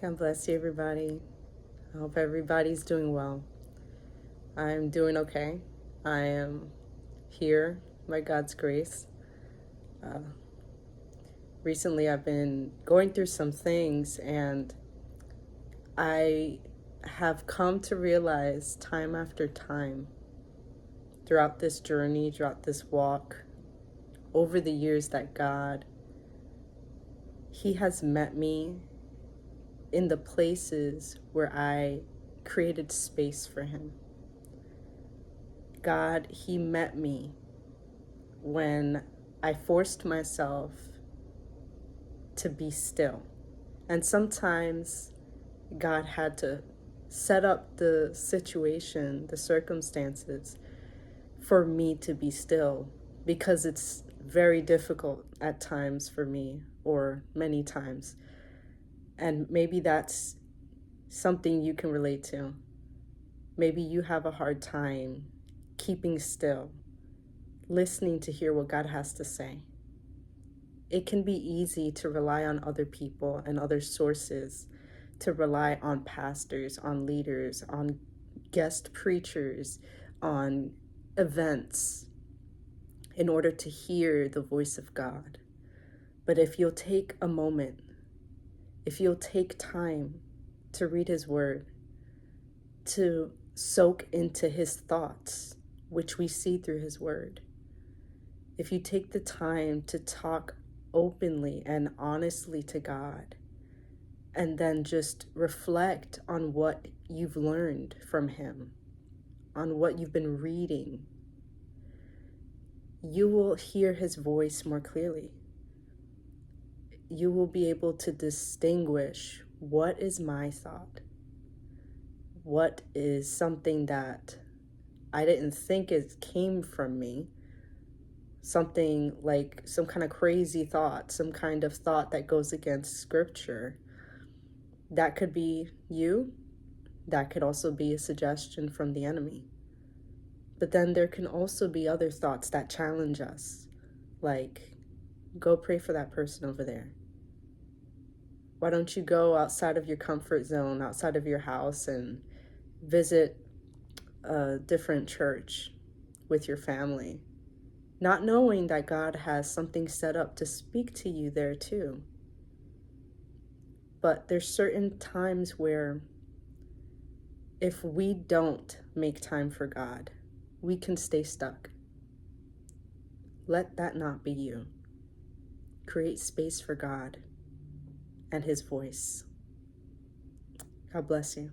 God bless you, everybody. I hope everybody's doing well. I'm doing okay. I am here by God's grace. Uh, Recently, I've been going through some things, and I have come to realize time after time throughout this journey, throughout this walk, over the years, that God, He has met me in the places where I created space for Him. God, He met me when I forced myself to be still. And sometimes God had to set up the situation, the circumstances, for me to be still, because it's very difficult at times for me, or many times. And maybe that's something you can relate to. Maybe you have a hard time keeping still, listening to hear what God has to say. It can be easy to rely on other people and other sources, to rely on pastors, on leaders, on guest preachers, on events, in order to hear the voice of God. But if you'll take a moment, if you'll take time to read His Word, to soak into His thoughts, which we see through His Word, if you take the time to talk openly and honestly to God, and then just reflect on what you've learned from Him, on what you've been reading, you will hear His voice more clearly. You will be able to distinguish what is my thought, what is something that I didn't think it came from me, something like some kind of crazy thought, some kind of thought that goes against Scripture. That could be you. That could also be a suggestion from the enemy. But then there can also be other thoughts that challenge us, like, go pray for that person over there. Why don't you go outside of your comfort zone, outside of your house, and visit a different church with your family, not knowing that God has something set up to speak to you there too. But there's certain times where if we don't make time for God, we can stay stuck. Let that not be you. Create space for God and His voice. God bless you.